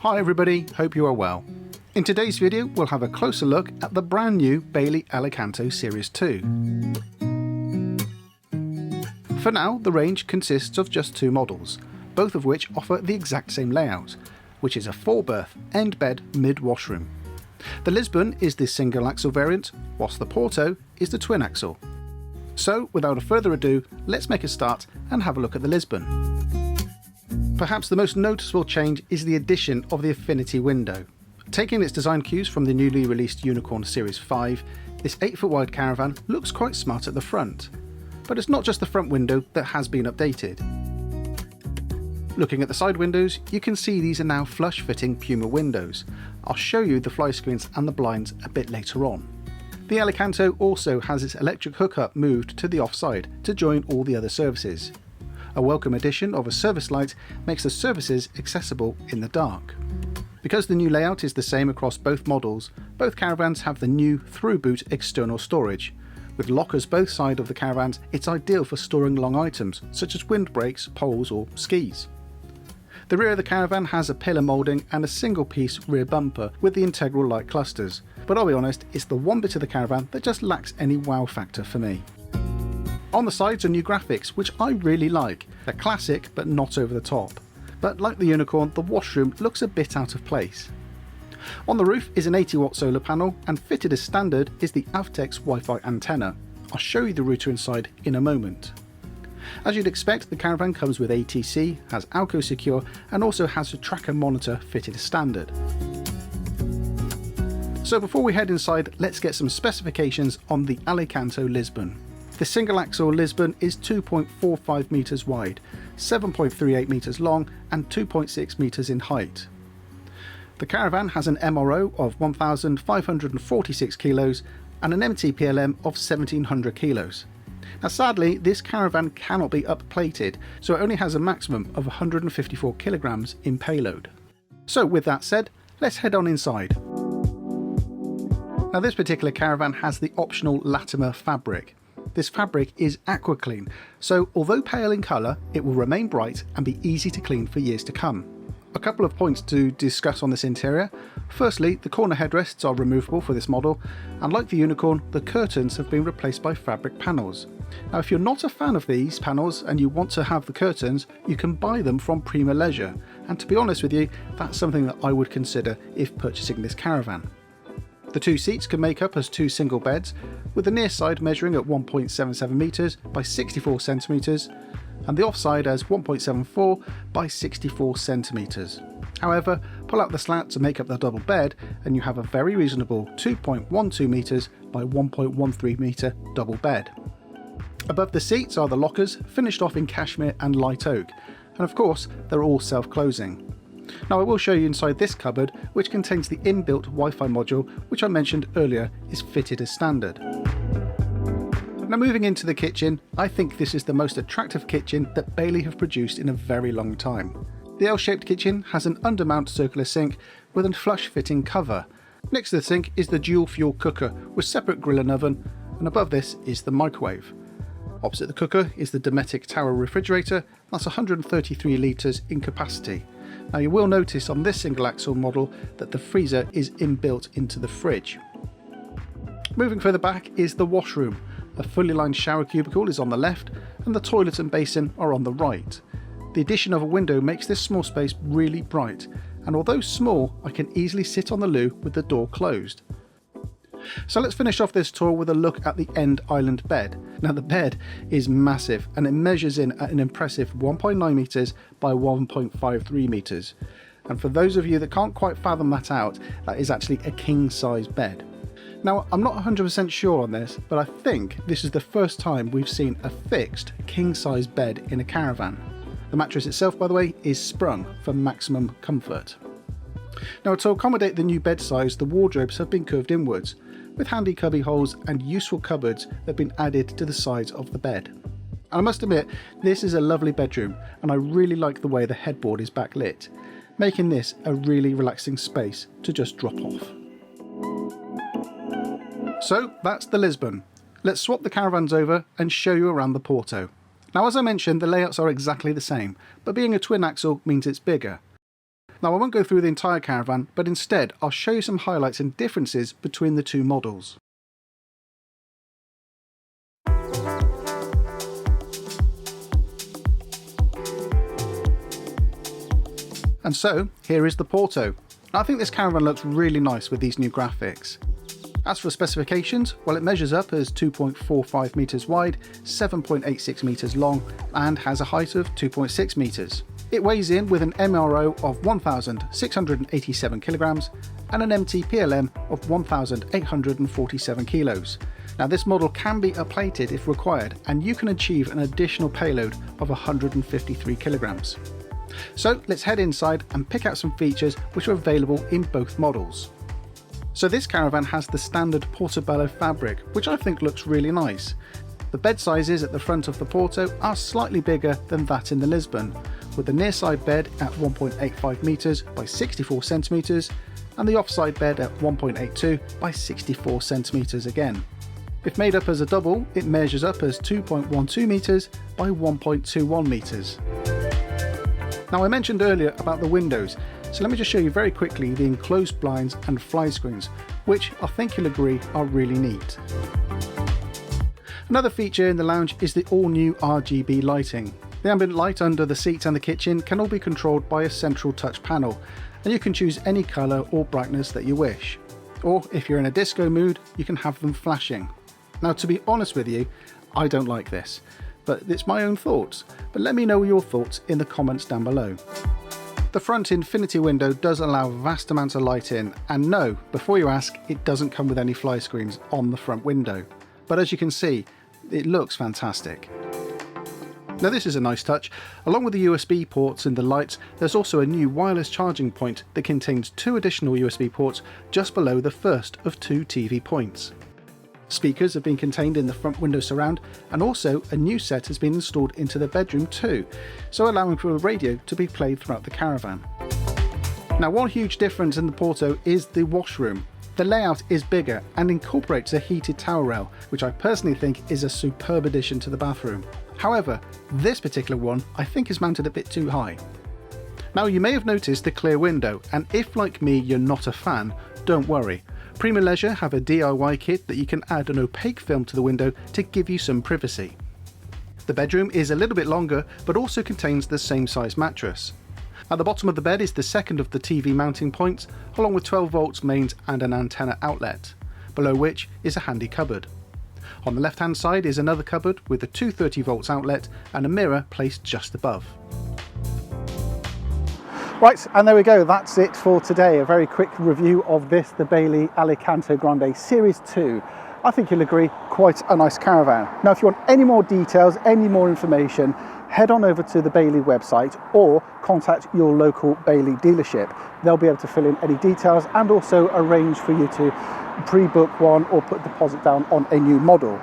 Hi everybody, hope you are well. In today's video we'll have a closer look at the brand new Bailey Alicanto Series 2. For now, the range consists of just two models, both of which offer the exact same layout, which is a 4-berth, end-bed, mid-washroom. The Lisbon is the single-axle variant, whilst the Porto is the twin-axle. So, without further ado, let's make a start and have a look at the Lisbon. Perhaps the most noticeable change is the addition of the Affinity window. Taking its design cues from the newly released Unicorn Series 5, this 8-foot wide caravan looks quite smart at the front. But it's not just the front window that has been updated. Looking at the side windows, you can see these are now flush-fitting Puma windows. I'll show you the fly screens and the blinds a bit later on. The Alicanto also has its electric hookup moved to the offside to join all the other services. A welcome addition of a service light makes the services accessible in the dark. Because the new layout is the same across both models, both caravans have the new through-boot external storage. With lockers both sides of the caravans, it's ideal for storing long items such as windbreaks, poles or skis. The rear of the caravan has a pillar moulding and a single-piece rear bumper with the integral light clusters, but I'll be honest, it's the one bit of the caravan that just lacks any wow factor for me. On the sides are new graphics, which I really like. They're classic but not over the top. But like the Unicorn, the washroom looks a bit out of place. On the roof is an 80-watt solar panel, and fitted as standard is the Avtex Wi-Fi antenna. I'll show you the router inside in a moment. As you'd expect, the caravan comes with ATC, has Alco Secure, and also has a tracker monitor fitted as standard. So before we head inside, let's get some specifications on the Alicanto Lisbon. The single-axle Lisbon is 2.45 metres wide, 7.38 metres long and 2.6 metres in height. The caravan has an MRO of 1,546 kilos and an MTPLM of 1,700 kilos. Now sadly, this caravan cannot be up-plated, so it only has a maximum of 154 kilograms in payload. So with that said, let's head on inside. Now this particular caravan has the optional Latimer fabric. This fabric is aqua clean, so although pale in colour, it will remain bright and be easy to clean for years to come. A couple of points to discuss on this interior. Firstly, the corner headrests are removable for this model, and like the Unicorn, the curtains have been replaced by fabric panels. Now if you're not a fan of these panels and you want to have the curtains, you can buy them from Prima Leisure, and to be honest with you, that's something that I would consider if purchasing this caravan. The two seats can make up as two single beds, with the near side measuring at 1.77 metres by 64 centimetres and the offside as 1.74 by 64 centimetres. However, pull out the slat to make up the double bed and you have a very reasonable 2.12 metres by 1.13 metre double bed. Above the seats are the lockers, finished off in cashmere and light oak, and of course they're all self-closing. Now I will show you inside this cupboard, which contains the inbuilt Wi-Fi module which I mentioned earlier is fitted as standard. Now moving into the kitchen, I think this is the most attractive kitchen that Bailey have produced in a very long time. The L-shaped kitchen has an undermount circular sink with a flush fitting cover. Next to the sink is the dual fuel cooker with separate grill and oven, and above this is the microwave. Opposite the cooker is the Dometic Tower refrigerator, that's 133 litres in capacity. Now you will notice on this single axle model that the freezer is inbuilt into the fridge. Moving further back is the washroom. A fully lined shower cubicle is on the left and the toilet and basin are on the right. The addition of a window makes this small space really bright, and although small, I can easily sit on the loo with the door closed. So let's finish off this tour with a look at the end island bed. Now the bed is massive and it measures in at an impressive 1.9 metres by 1.53 metres. And for those of you that can't quite fathom that out, that is actually a king size bed. Now I'm not 100% sure on this, but I think this is the first time we've seen a fixed king size bed in a caravan. The mattress itself, by the way, is sprung for maximum comfort. Now to accommodate the new bed size, the wardrobes have been curved inwards, with handy cubby holes and useful cupboards that have been added to the sides of the bed. And I must admit, this is a lovely bedroom and I really like the way the headboard is backlit, making this a really relaxing space to just drop off. So that's the Lisbon. Let's swap the caravans over and show you around the Porto. Now as I mentioned, the layouts are exactly the same, but being a twin axle means it's bigger. Now, I won't go through the entire caravan, but instead I'll show you some highlights and differences between the two models. And so, here is the Porto. I think this caravan looks really nice with these new graphics. As for specifications, well, it measures up as 2.45 metres wide, 7.86 metres long, and has a height of 2.6 metres. It weighs in with an MRO of 1,687 kilograms and an MT-PLM of 1,847 kilos. Now, this model can be uplated if required, and you can achieve an additional payload of 153 kilograms. So let's head inside and pick out some features which are available in both models. So this caravan has the standard Portobello fabric, which I think looks really nice. The bed sizes at the front of the Porto are slightly bigger than that in the Lisbon, with the near side bed at 1.85 metres by 64 centimetres and the offside bed at 1.82 by 64 centimetres again. If made up as a double, it measures up as 2.12 metres by 1.21 metres. Now, I mentioned earlier about the windows, so let me just show you very quickly the enclosed blinds and fly screens, which I think you'll agree are really neat. Another feature in the lounge is the all-new Rgb lighting. The ambient light under the seats and the kitchen can all be controlled by a central touch panel, and you can choose any colour or brightness that you wish. Or if you're in a disco mood, you can have them flashing. Now, to be honest with you, I don't like this, but it's my own thoughts. But let me know your thoughts in the comments down below. The front infinity window does allow vast amounts of light in, and no, before you ask, it doesn't come with any fly screens on the front window. But as you can see, it looks fantastic. Now, this is a nice touch. Along with the USB ports and the lights, there's also a new wireless charging point that contains 2 additional USB ports just below the first of 2 TV points. Speakers have been contained in the front window surround, and also a new set has been installed into the bedroom too, so allowing for a radio to be played throughout the caravan. Now, one huge difference in the Porto is the washroom. The layout is bigger and incorporates a heated towel rail, which I personally think is a superb addition to the bathroom. However, this particular one I think is mounted a bit too high. Now, you may have noticed the clear window, and if like me you're not a fan, don't worry. Prima Leisure have a DIY kit that you can add an opaque film to the window to give you some privacy. The bedroom is a little bit longer, but also contains the same size mattress. At the bottom of the bed is the second of the TV mounting points, along with 12 volts mains and an antenna outlet, below which is a handy cupboard. On the left hand side is another cupboard with a 230 volts outlet and a mirror placed just above. Right, and there we go, that's it for today. A very quick review of this, the Bailey Alicanto Grande Series 2. I think you'll agree, quite a nice caravan. Now, if you want any more details, any more information, head on over to the Bailey website or contact your local Bailey dealership. They'll be able to fill in any details and also arrange for you to pre-book one or put deposit down on a new model.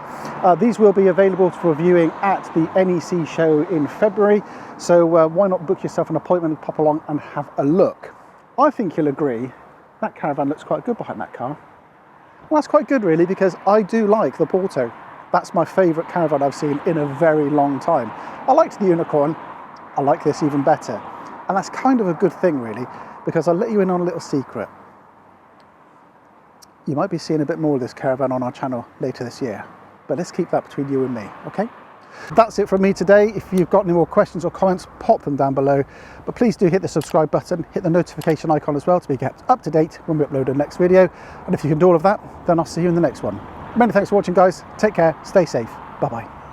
These will be available for viewing at the NEC show in February, so why not book yourself an appointment and pop along and have a look. I think you'll agree that caravan looks quite good behind that car. Well, that's quite good really, because I do like the Porto. That's my favourite caravan I've seen in a very long time. I liked the Unicorn, I like this even better. And that's kind of a good thing really, because I'll let you in on a little secret. You might be seeing a bit more of this caravan on our channel later this year, but let's keep that between you and me, okay? That's it from me today. If you've got any more questions or comments, pop them down below. But please do hit the subscribe button, hit the notification icon as well to be kept up to date when we upload the next video. And if you can do all of that, then I'll see you in the next one. Many thanks for watching, guys. Take care, stay safe. Bye-bye.